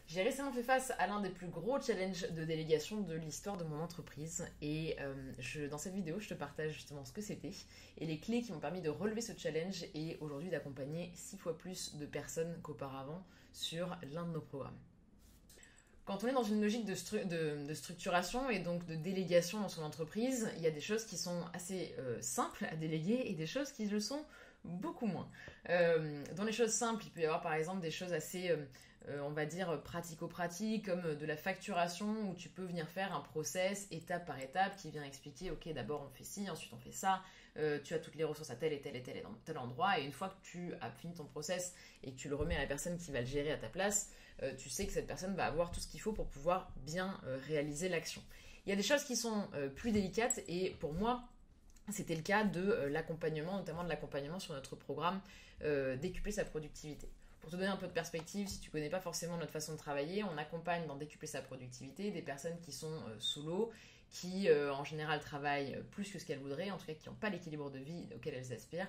J'ai récemment fait face à l'un des plus gros challenges de délégation de l'histoire de mon entreprise et dans cette vidéo, je te partage justement ce que c'était et les clés qui m'ont permis de relever ce challenge et aujourd'hui d'accompagner 6 fois plus de personnes qu'auparavant sur l'un de nos programmes. Quand on est dans une logique de structuration et donc de délégation dans son entreprise, il y a des choses qui sont assez simples à déléguer et des choses qui le sont beaucoup moins. Dans les choses simples, il peut y avoir par exemple des choses assez, on va dire, pratico-pratiques, comme de la facturation, où tu peux venir faire un process étape par étape qui vient expliquer, ok, d'abord on fait ci, ensuite on fait ça, tu as toutes les ressources à tel et tel et tel et tel endroit, et une fois que tu as fini ton process et que tu le remets à la personne qui va le gérer à ta place, tu sais que cette personne va avoir tout ce qu'il faut pour pouvoir bien réaliser l'action. Il y a des choses qui sont plus délicates, et pour moi, c'était le cas de l'accompagnement, notamment de l'accompagnement sur notre programme Décupler sa productivité. Pour te donner un peu de perspective, si tu ne connais pas forcément notre façon de travailler, on accompagne dans Décupler sa productivité des personnes qui sont sous l'eau, qui en général travaillent plus que ce qu'elles voudraient, en tout cas qui n'ont pas l'équilibre de vie auquel elles aspirent,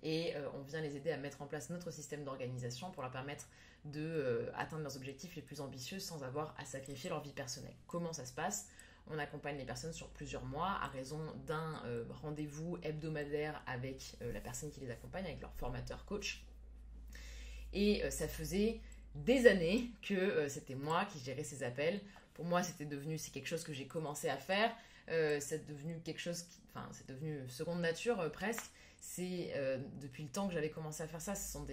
et on vient les aider à mettre en place notre système d'organisation pour leur permettre d'atteindre leurs objectifs les plus ambitieux sans avoir à sacrifier leur vie personnelle. Comment ça se passe ? On accompagne les personnes sur plusieurs mois à raison d'un rendez-vous hebdomadaire avec la personne qui les accompagne, avec leur formateur coach. Et ça faisait des années que c'était moi qui gérais ces appels. Pour moi, c'est quelque chose que j'ai commencé à faire. C'est devenu c'est devenu seconde nature presque. C'est depuis le temps que j'avais commencé à faire ça. Ce sont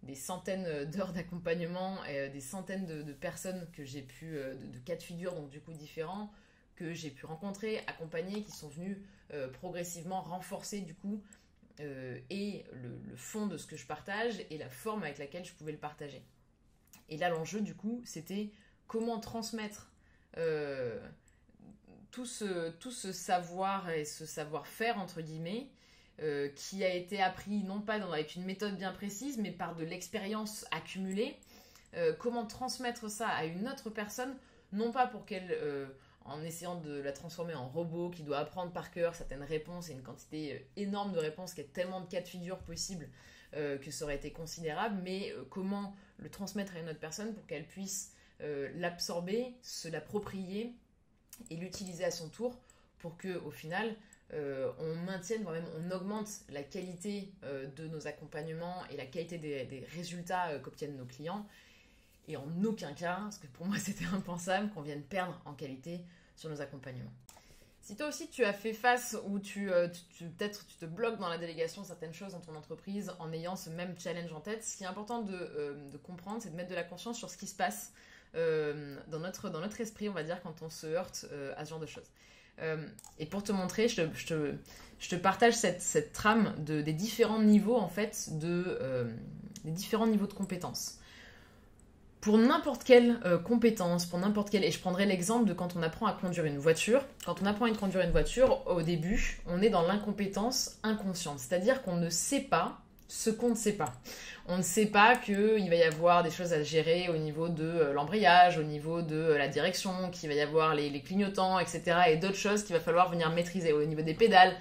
des centaines d'heures d'accompagnement, des centaines de personnes que j'ai pu, de cas de figure, donc du coup différents, que j'ai pu rencontrer, accompagner, qui sont venus progressivement renforcer du coup et le fond de ce que je partage et la forme avec laquelle je pouvais le partager. Et là, l'enjeu du coup, c'était comment transmettre tout ce savoir et ce savoir-faire, entre guillemets, qui a été appris non pas avec une méthode bien précise, mais par de l'expérience accumulée. Comment transmettre ça à une autre personne, non pas pour qu'elle... en essayant de la transformer en robot qui doit apprendre par cœur certaines réponses et une quantité énorme de réponses, qu'il y a tellement de cas de figure possibles que ça aurait été considérable, mais comment le transmettre à une autre personne pour qu'elle puisse l'absorber, se l'approprier et l'utiliser à son tour pour qu'au final, on maintienne, voire même on augmente la qualité de nos accompagnements et la qualité des résultats qu'obtiennent nos clients. Et en aucun cas, parce que pour moi c'était impensable, qu'on vienne perdre en qualité sur nos accompagnements. Si toi aussi tu as fait face ou peut-être tu te bloques dans la délégation de certaines choses dans ton entreprise en ayant ce même challenge en tête, ce qui est important de comprendre, c'est de mettre de la conscience sur ce qui se passe dans notre esprit, on va dire, quand on se heurte à ce genre de choses. Et pour te montrer, je te partage cette trame des différents niveaux en fait, des différents niveaux de compétences. Pour n'importe quelle compétence, et je prendrai l'exemple de quand on apprend à conduire une voiture. Quand on apprend à conduire une voiture, au début, on est dans l'incompétence inconsciente. C'est-à-dire qu'on ne sait pas ce qu'on ne sait pas. On ne sait pas qu'il va y avoir des choses à gérer au niveau de l'embrayage, au niveau de la direction, qu'il va y avoir les clignotants, etc. et d'autres choses qu'il va falloir venir maîtriser au niveau des pédales.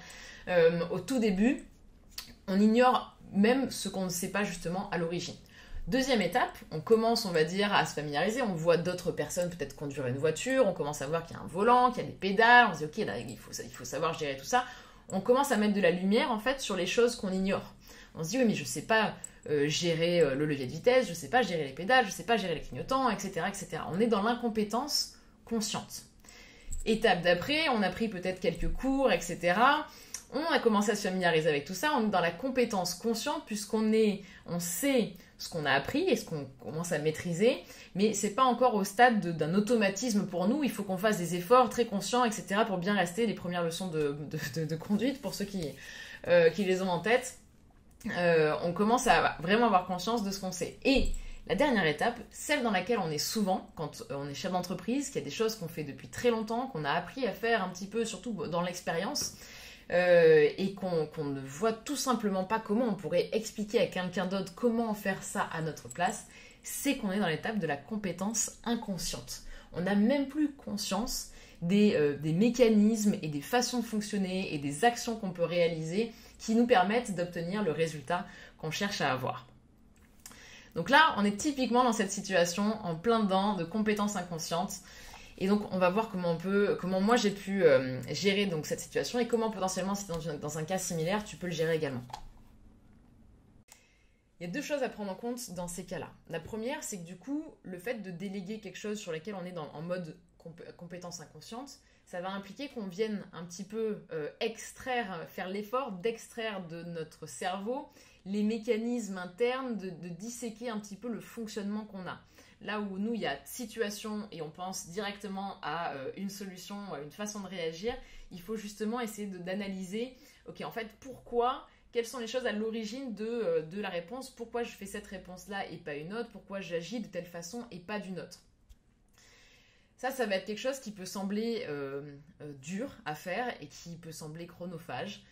Au tout début, on ignore même ce qu'on ne sait pas justement à l'origine. Deuxième étape, on commence, on va dire, à se familiariser. On voit d'autres personnes peut-être conduire une voiture. On commence à voir qu'il y a un volant, qu'il y a des pédales. On se dit, ok, là, il faut savoir gérer tout ça. On commence à mettre de la lumière, en fait, sur les choses qu'on ignore. On se dit, oui, mais je ne sais pas gérer le levier de vitesse, je ne sais pas gérer les pédales, je ne sais pas gérer les clignotants, etc., etc. On est dans l'incompétence consciente. Étape d'après, on a pris peut-être quelques cours, etc., on a commencé à se familiariser avec tout ça, on est dans la compétence consciente puisqu'on sait ce qu'on a appris et ce qu'on commence à maîtriser, mais c'est pas encore au stade d'un automatisme pour nous, il faut qu'on fasse des efforts très conscients, etc. pour bien rester les premières leçons de conduite pour ceux qui les ont en tête. On commence à vraiment avoir conscience de ce qu'on sait. Et la dernière étape, celle dans laquelle on est souvent, quand on est chef d'entreprise, qu'il y a des choses qu'on fait depuis très longtemps, qu'on a appris à faire un petit peu, surtout dans l'expérience, et qu'on ne voit tout simplement pas comment on pourrait expliquer à quelqu'un d'autre comment faire ça à notre place, c'est qu'on est dans l'étape de la compétence inconsciente. On n'a même plus conscience des mécanismes et des façons de fonctionner et des actions qu'on peut réaliser qui nous permettent d'obtenir le résultat qu'on cherche à avoir. Donc là, on est typiquement dans cette situation en plein dedans de compétences inconscientes. Et donc, on va voir comment moi j'ai pu gérer donc, cette situation et comment potentiellement, si dans un cas similaire, tu peux le gérer également. Il y a deux choses à prendre en compte dans ces cas-là. La première, c'est que du coup, le fait de déléguer quelque chose sur lequel on est en mode compétence inconsciente, ça va impliquer qu'on vienne un petit peu faire l'effort d'extraire de notre cerveau les mécanismes internes, de disséquer un petit peu le fonctionnement qu'on a. Là où nous, il y a situation et on pense directement à une solution, à une façon de réagir, il faut justement essayer d'analyser, ok, en fait, quelles sont les choses à l'origine de la réponse, pourquoi je fais cette réponse-là et pas une autre, pourquoi j'agis de telle façon et pas d'une autre. Ça va être quelque chose qui peut sembler dur à faire et qui peut sembler chronophage.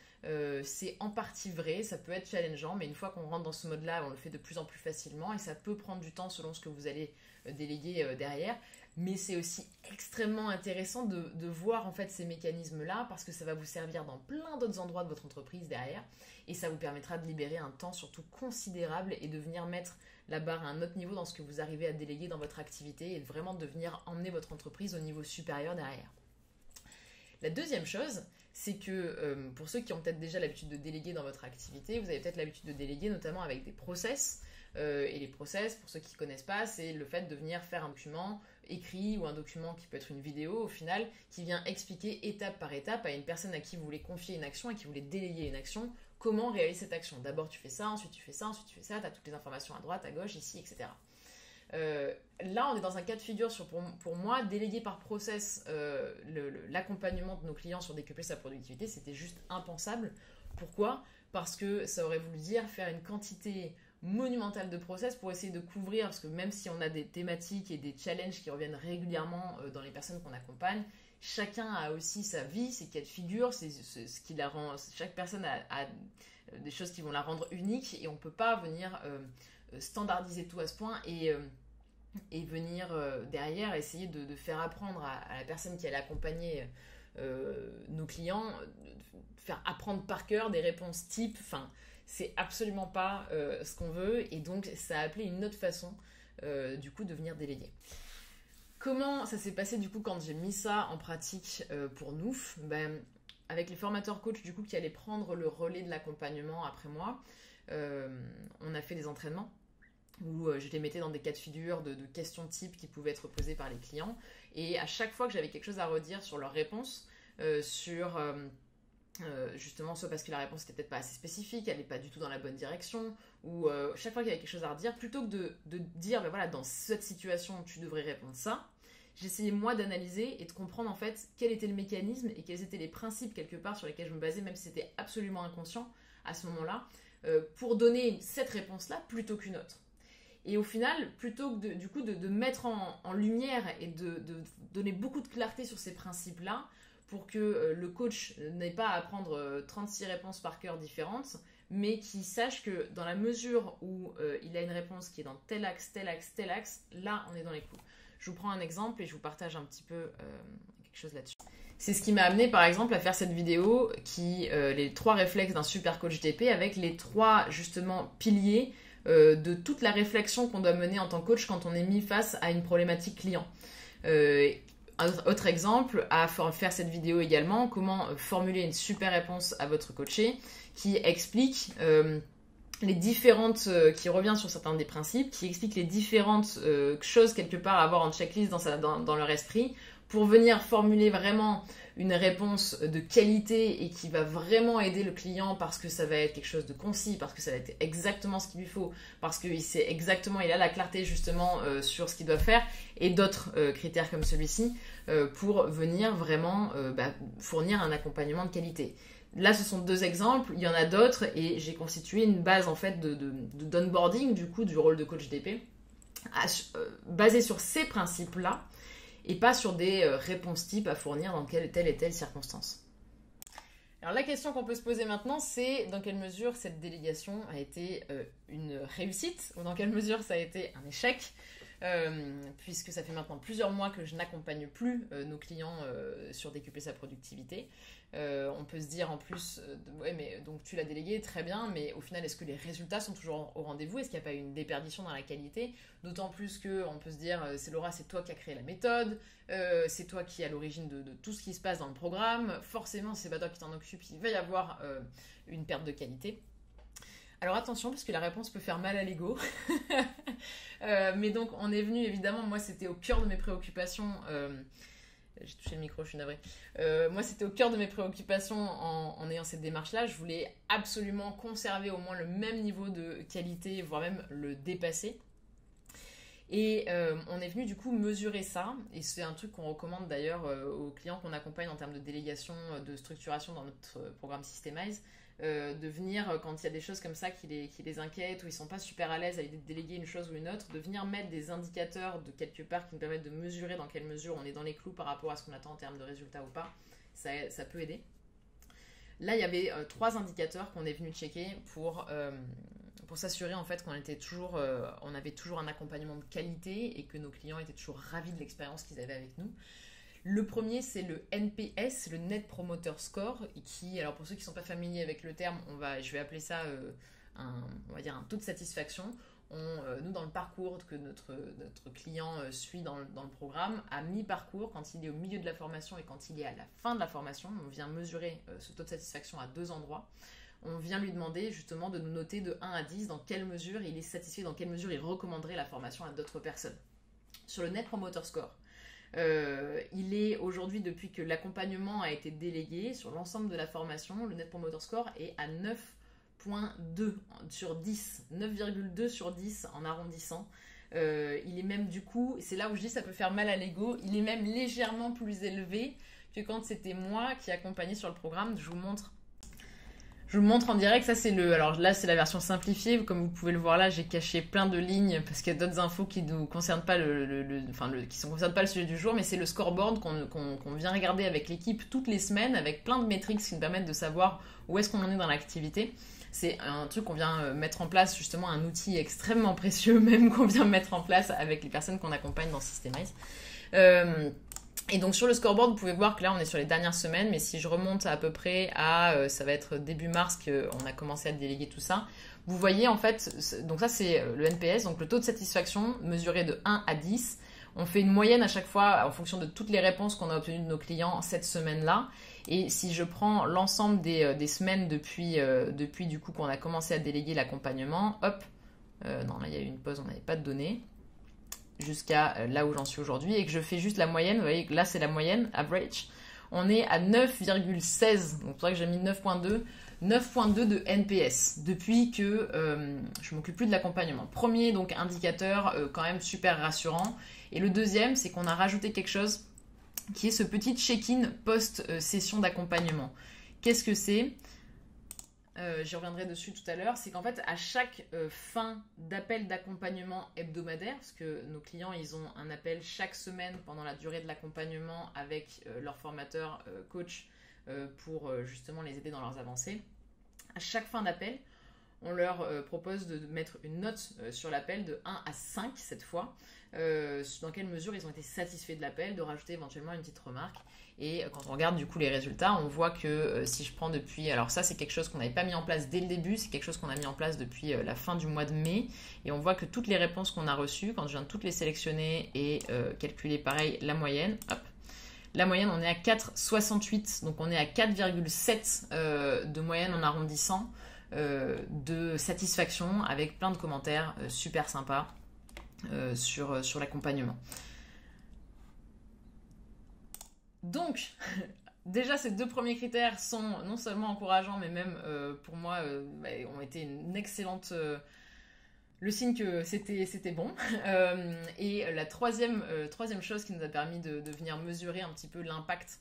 C'est en partie vrai, ça peut être challengeant, mais une fois qu'on rentre dans ce mode-là, on le fait de plus en plus facilement et ça peut prendre du temps selon ce que vous allez déléguer derrière. Mais c'est aussi extrêmement intéressant de voir en fait ces mécanismes-là parce que ça va vous servir dans plein d'autres endroits de votre entreprise derrière et ça vous permettra de libérer un temps surtout considérable et de venir mettre la barre à un autre niveau dans ce que vous arrivez à déléguer dans votre activité et de vraiment de venir emmener votre entreprise au niveau supérieur derrière. La deuxième chose, c'est que pour ceux qui ont peut-être déjà l'habitude de déléguer dans votre activité, vous avez peut-être l'habitude de déléguer notamment avec des process. Et les process, pour ceux qui ne connaissent pas, c'est le fait de venir faire un document écrit ou un document qui peut être une vidéo au final, qui vient expliquer étape par étape à une personne à qui vous voulez confier une action et qui vous voulez déléguer une action, comment réaliser cette action. D'abord tu fais ça, ensuite tu fais ça, ensuite tu fais ça, tu as toutes les informations à droite, à gauche, ici, etc. Là, on est dans un cas de figure pour moi, déléguer par process l'accompagnement de nos clients sur décupler sa productivité, c'était juste impensable. Pourquoi ? Parce que ça aurait voulu dire faire une quantité monumentale de process pour essayer de couvrir, parce que même si on a des thématiques et des challenges qui reviennent régulièrement dans les personnes qu'on accompagne, chacun a aussi sa vie, ses cas de figure, c'est ce qui la rend. Chaque personne a des choses qui vont la rendre unique et on ne peut pas venir standardiser tout à ce point et venir derrière essayer de faire apprendre à la personne qui allait accompagner nos clients, faire apprendre par cœur des réponses types, enfin c'est absolument pas ce qu'on veut et donc ça a appelé une autre façon du coup de venir déléguer. Comment ça s'est passé du coup quand j'ai mis ça en pratique pour nous ? Avec les formateurs coachs du coup qui allaient prendre le relais de l'accompagnement après moi, on a fait des entraînements où je les mettais dans des cas de figure de questions types qui pouvaient être posées par les clients et à chaque fois que j'avais quelque chose à redire sur leurs réponses, justement soit parce que la réponse n'était peut-être pas assez spécifique, elle n'est pas du tout dans la bonne direction ou chaque fois qu'il y avait quelque chose à redire, plutôt que de dire voilà, dans cette situation tu devrais répondre ça, j'essayais moi d'analyser et de comprendre en fait quel était le mécanisme et quels étaient les principes quelque part sur lesquels je me basais, même si c'était absolument inconscient à ce moment-là, pour donner cette réponse-là plutôt qu'une autre. Et au final, plutôt que de mettre en lumière et de donner beaucoup de clarté sur ces principes-là, pour que le coach n'ait pas à apprendre 36 réponses par cœur différentes, mais qu'il sache que dans la mesure où il a une réponse qui est dans tel axe, tel axe, tel axe, là on est dans les clous. Je vous prends un exemple et je vous partage un petit peu quelque chose là-dessus. C'est ce qui m'a amené par exemple à faire cette vidéo les 3 réflexes d'un super coach DP avec les 3 justement piliers de toute la réflexion qu'on doit mener en tant que coach quand on est mis face à une problématique client. Un autre exemple, à faire cette vidéo également, comment formuler une super réponse à votre coaché qui explique les différentes, qui revient sur certains des principes, qui explique les différentes choses quelque part à avoir en checklist dans leur esprit pour venir formuler vraiment une réponse de qualité et qui va vraiment aider le client parce que ça va être quelque chose de concis, parce que ça va être exactement ce qu'il lui faut, parce qu'il sait exactement, il a la clarté justement sur ce qu'il doit faire et d'autres critères comme celui-ci pour venir vraiment fournir un accompagnement de qualité. Là, ce sont 2 exemples, il y en a d'autres et j'ai constitué une base en fait d'onboarding du coup du rôle de coach DP basée sur ces principes-là et pas sur des réponses types à fournir dans telle et telle circonstance. Alors la question qu'on peut se poser maintenant, c'est dans quelle mesure cette délégation a été une réussite ou dans quelle mesure ça a été un échec. puisque ça fait maintenant plusieurs mois que je n'accompagne plus nos clients sur décupler sa productivité. On peut se dire en plus, ouais, mais donc tu l'as délégué, très bien, mais au final, est-ce que les résultats sont toujours au rendez-vous? Est-ce qu'il n'y a pas eu une déperdition dans la qualité? D'autant plus qu'on peut se dire, c'est Laura, c'est toi qui as créé la méthode, c'est toi qui es à l'origine de tout ce qui se passe dans le programme, forcément, c'est pas toi qui t'en occupe, il va y avoir une perte de qualité. Alors attention, parce que la réponse peut faire mal à l'ego. Mais donc, on est venu, évidemment, moi, c'était au cœur de mes préoccupations. J'ai touché le micro, je suis navrée. Moi, c'était au cœur de mes préoccupations en ayant cette démarche-là. Je voulais absolument conserver au moins le même niveau de qualité, voire même le dépasser. Et on est venu du coup mesurer ça, et c'est un truc qu'on recommande d'ailleurs aux clients qu'on accompagne en termes de délégation, de structuration dans notre programme Systemize, de venir, quand il y a des choses comme ça qui les inquiètent, ou ils sont pas super à l'aise à l'idée de déléguer une chose ou une autre, de venir mettre des indicateurs de quelque part qui nous permettent de mesurer dans quelle mesure on est dans les clous par rapport à ce qu'on attend en termes de résultats ou pas, ça peut aider. Là, il y avait 3 indicateurs qu'on est venu checker pour s'assurer en fait qu'on on avait toujours un accompagnement de qualité et que nos clients étaient toujours ravis de l'expérience qu'ils avaient avec nous. Le premier, c'est le NPS, le Net Promoter Score, qui, alors pour ceux qui ne sont pas familiers avec le terme, je vais appeler ça on va dire un taux de satisfaction. Nous, dans le parcours que notre client suit dans le programme, à mi-parcours, quand il est au milieu de la formation et quand il est à la fin de la formation, on vient mesurer ce taux de satisfaction à 2 endroits. On vient lui demander justement de nous noter de 1 à 10 dans quelle mesure il est satisfait, dans quelle mesure il recommanderait la formation à d'autres personnes. Sur le Net Promoter Score, il est aujourd'hui, depuis que l'accompagnement a été délégué sur l'ensemble de la formation, le Net Promoter Score est à 9,2 sur 10, 9,2 sur 10 en arrondissant. Il est même du coup, c'est là où je dis ça peut faire mal à l'ego, il est même légèrement plus élevé que quand c'était moi qui accompagnais sur le programme. Je vous montre en direct, ça c'est alors là c'est la version simplifiée, comme vous pouvez le voir là, j'ai caché plein de lignes parce qu'il y a d'autres infos qui ne concernent pas concernent pas le sujet du jour, mais c'est le scoreboard qu'on vient regarder avec l'équipe toutes les semaines, avec plein de métriques qui nous permettent de savoir où est-ce qu'on en est dans l'activité. C'est un truc qu'on vient mettre en place, justement un outil extrêmement précieux même qu'on vient mettre en place avec les personnes qu'on accompagne dans Systemize. Et donc sur le scoreboard, vous pouvez voir que là on est sur les dernières semaines, mais si je remonte à peu près à, ça va être début mars qu'on a commencé à déléguer tout ça, vous voyez en fait, donc ça c'est le NPS, donc le taux de satisfaction mesuré de 1 à 10. On fait une moyenne à chaque fois en fonction de toutes les réponses qu'on a obtenues de nos clients cette semaine-là. Et si je prends l'ensemble des semaines depuis du coup qu'on a commencé à déléguer l'accompagnement, hop, non là il y a eu une pause, on n'avait pas de données, jusqu'à là où j'en suis aujourd'hui, et que je fais juste la moyenne, vous voyez que là c'est la moyenne, average, on est à 9,16, donc c'est pour ça que j'ai mis 9.2 de NPS, depuis que je m'occupe plus de l'accompagnement. Premier donc indicateur quand même super rassurant, et le deuxième c'est qu'on a rajouté quelque chose qui est ce petit check-in post-session d'accompagnement. Qu'est-ce que c'est ? J'y reviendrai dessus tout à l'heure, c'est qu'en fait à chaque fin d'appel d'accompagnement hebdomadaire, parce que nos clients ils ont un appel chaque semaine pendant la durée de l'accompagnement avec leur formateur coach pour justement les aider dans leurs avancées, à chaque fin d'appel on leur propose de mettre une note sur l'appel de 1 à 5 cette fois, dans quelle mesure ils ont été satisfaits de l'appel, de rajouter éventuellement une petite remarque. Et quand on regarde du coup les résultats, on voit que si je prends depuis, alors ça c'est quelque chose qu'on n'avait pas mis en place dès le début, c'est quelque chose qu'on a mis en place depuis la fin du mois de mai, et on voit que toutes les réponses qu'on a reçues, quand je viens de toutes les sélectionner et calculer pareil la moyenne, hop, la moyenne on est à 4,68, donc on est à 4,7 de moyenne en arrondissant, de satisfaction, avec plein de commentaires super sympas sur l'accompagnement. Donc, déjà ces 2 premiers critères sont non seulement encourageants, mais même pour moi ont été une excellente... le signe que c'était bon. Et la troisième chose qui nous a permis de venir mesurer un petit peu l'impact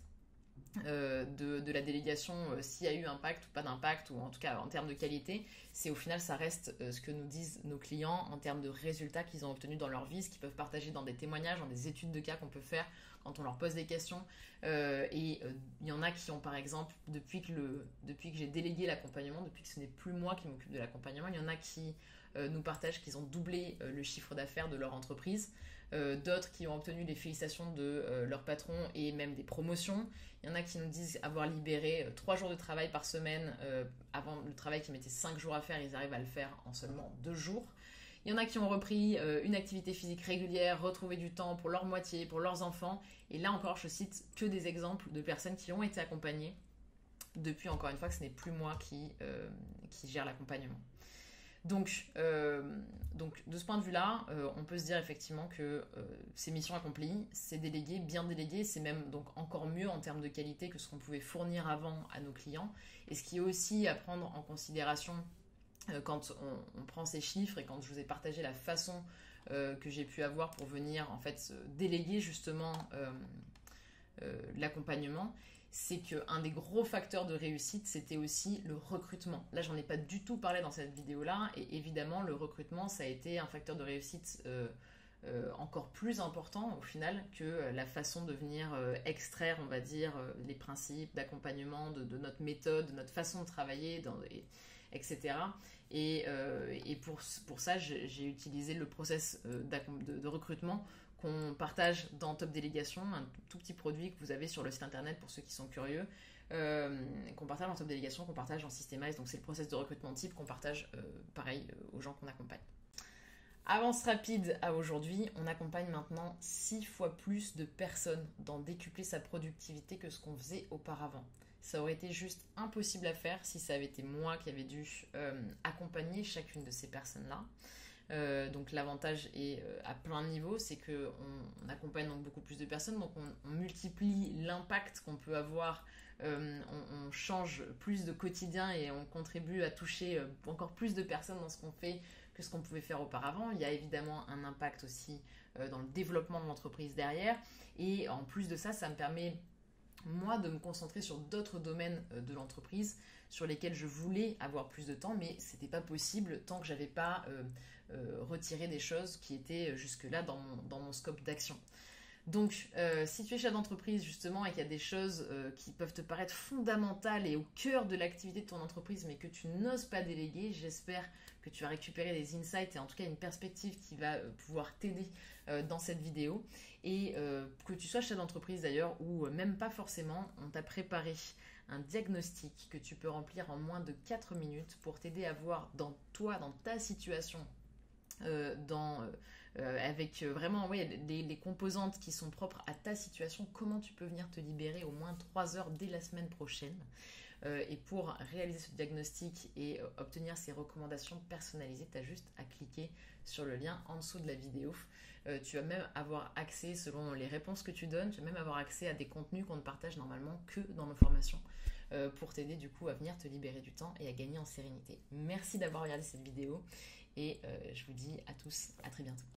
de la délégation, s'il y a eu impact ou pas d'impact, ou en tout cas en termes de qualité, c'est au final ça reste ce que nous disent nos clients en termes de résultats qu'ils ont obtenus dans leur vie, ce qu'ils peuvent partager dans des témoignages, dans des études de cas qu'on peut faire quand on leur pose des questions. Il y en a qui ont par exemple, depuis que j'ai délégué l'accompagnement, depuis que ce n'est plus moi qui m'occupe de l'accompagnement, il y en a qui nous partagent qu'ils ont doublé le chiffre d'affaires de leur entreprise. D'autres qui ont obtenu les félicitations de leur patron et même des promotions. Il y en a qui nous disent avoir libéré 3 jours de travail par semaine. Avant le travail qui mettait 5 jours à faire, ils arrivent à le faire en seulement 2 jours. Il y en a qui ont repris une activité physique régulière, retrouvé du temps pour leur moitié, pour leurs enfants. Et là encore, je cite que des exemples de personnes qui ont été accompagnées depuis, encore une fois, que ce n'est plus moi qui gère l'accompagnement. Donc, de ce point de vue-là, on peut se dire effectivement que c'est mission accomplie, c'est délégué, bien délégué, c'est même donc encore mieux en termes de qualité que ce qu'on pouvait fournir avant à nos clients. Et ce qui est aussi à prendre en considération quand on prend ces chiffres et quand je vous ai partagé la façon que j'ai pu avoir pour venir en fait déléguer justement l'accompagnement, c'est qu'un des gros facteurs de réussite, c'était aussi le recrutement. Là, j'en ai pas du tout parlé dans cette vidéo-là, et évidemment, le recrutement, ça a été un facteur de réussite encore plus important au final que la façon de venir extraire, on va dire, les principes d'accompagnement, de notre méthode, de notre façon de travailler, etc. Et pour ça, j'ai utilisé le process de recrutement qu'on partage dans Top Délégation, un tout petit produit que vous avez sur le site internet pour ceux qui sont curieux, qu'on partage en Top Délégation, qu'on partage en Systemize. Donc c'est le process de recrutement type qu'on partage pareil aux gens qu'on accompagne. Avance rapide à aujourd'hui, on accompagne maintenant 6 fois plus de personnes dans décupler sa productivité que ce qu'on faisait auparavant. Ça aurait été juste impossible à faire si ça avait été moi qui avais dû accompagner chacune de ces personnes-là. Donc l'avantage est à plein de niveaux, c'est qu'on accompagne donc beaucoup plus de personnes, donc on multiplie l'impact qu'on peut avoir, on change plus de quotidien et on contribue à toucher encore plus de personnes dans ce qu'on fait que ce qu'on pouvait faire auparavant. Il y a évidemment un impact aussi dans le développement de l'entreprise derrière, et en plus de ça, ça me permet moi de me concentrer sur d'autres domaines de l'entreprise sur lesquels je voulais avoir plus de temps, mais c'était pas possible tant que j'avais pas retiré des choses qui étaient jusque-là dans mon scope d'action. Donc, si tu es chef d'entreprise justement et qu'il y a des choses qui peuvent te paraître fondamentales et au cœur de l'activité de ton entreprise, mais que tu n'oses pas déléguer, j'espère que tu as récupéré des insights et en tout cas une perspective qui va pouvoir t'aider dans cette vidéo. Et que tu sois chef d'entreprise d'ailleurs ou même pas forcément, on t'a préparé un diagnostic que tu peux remplir en moins de 4 minutes pour t'aider à voir dans ta situation, avec vraiment les composantes qui sont propres à ta situation, comment tu peux venir te libérer au moins 3 heures dès la semaine prochaine. Et pour réaliser ce diagnostic et obtenir ces recommandations personnalisées, tu as juste à cliquer sur le lien en dessous de la vidéo. Tu vas même avoir accès, selon les réponses que tu donnes, tu vas même avoir accès à des contenus qu'on ne partage normalement que dans nos formations pour t'aider du coup à venir te libérer du temps et à gagner en sérénité. Merci d'avoir regardé cette vidéo et je vous dis à tous à très bientôt.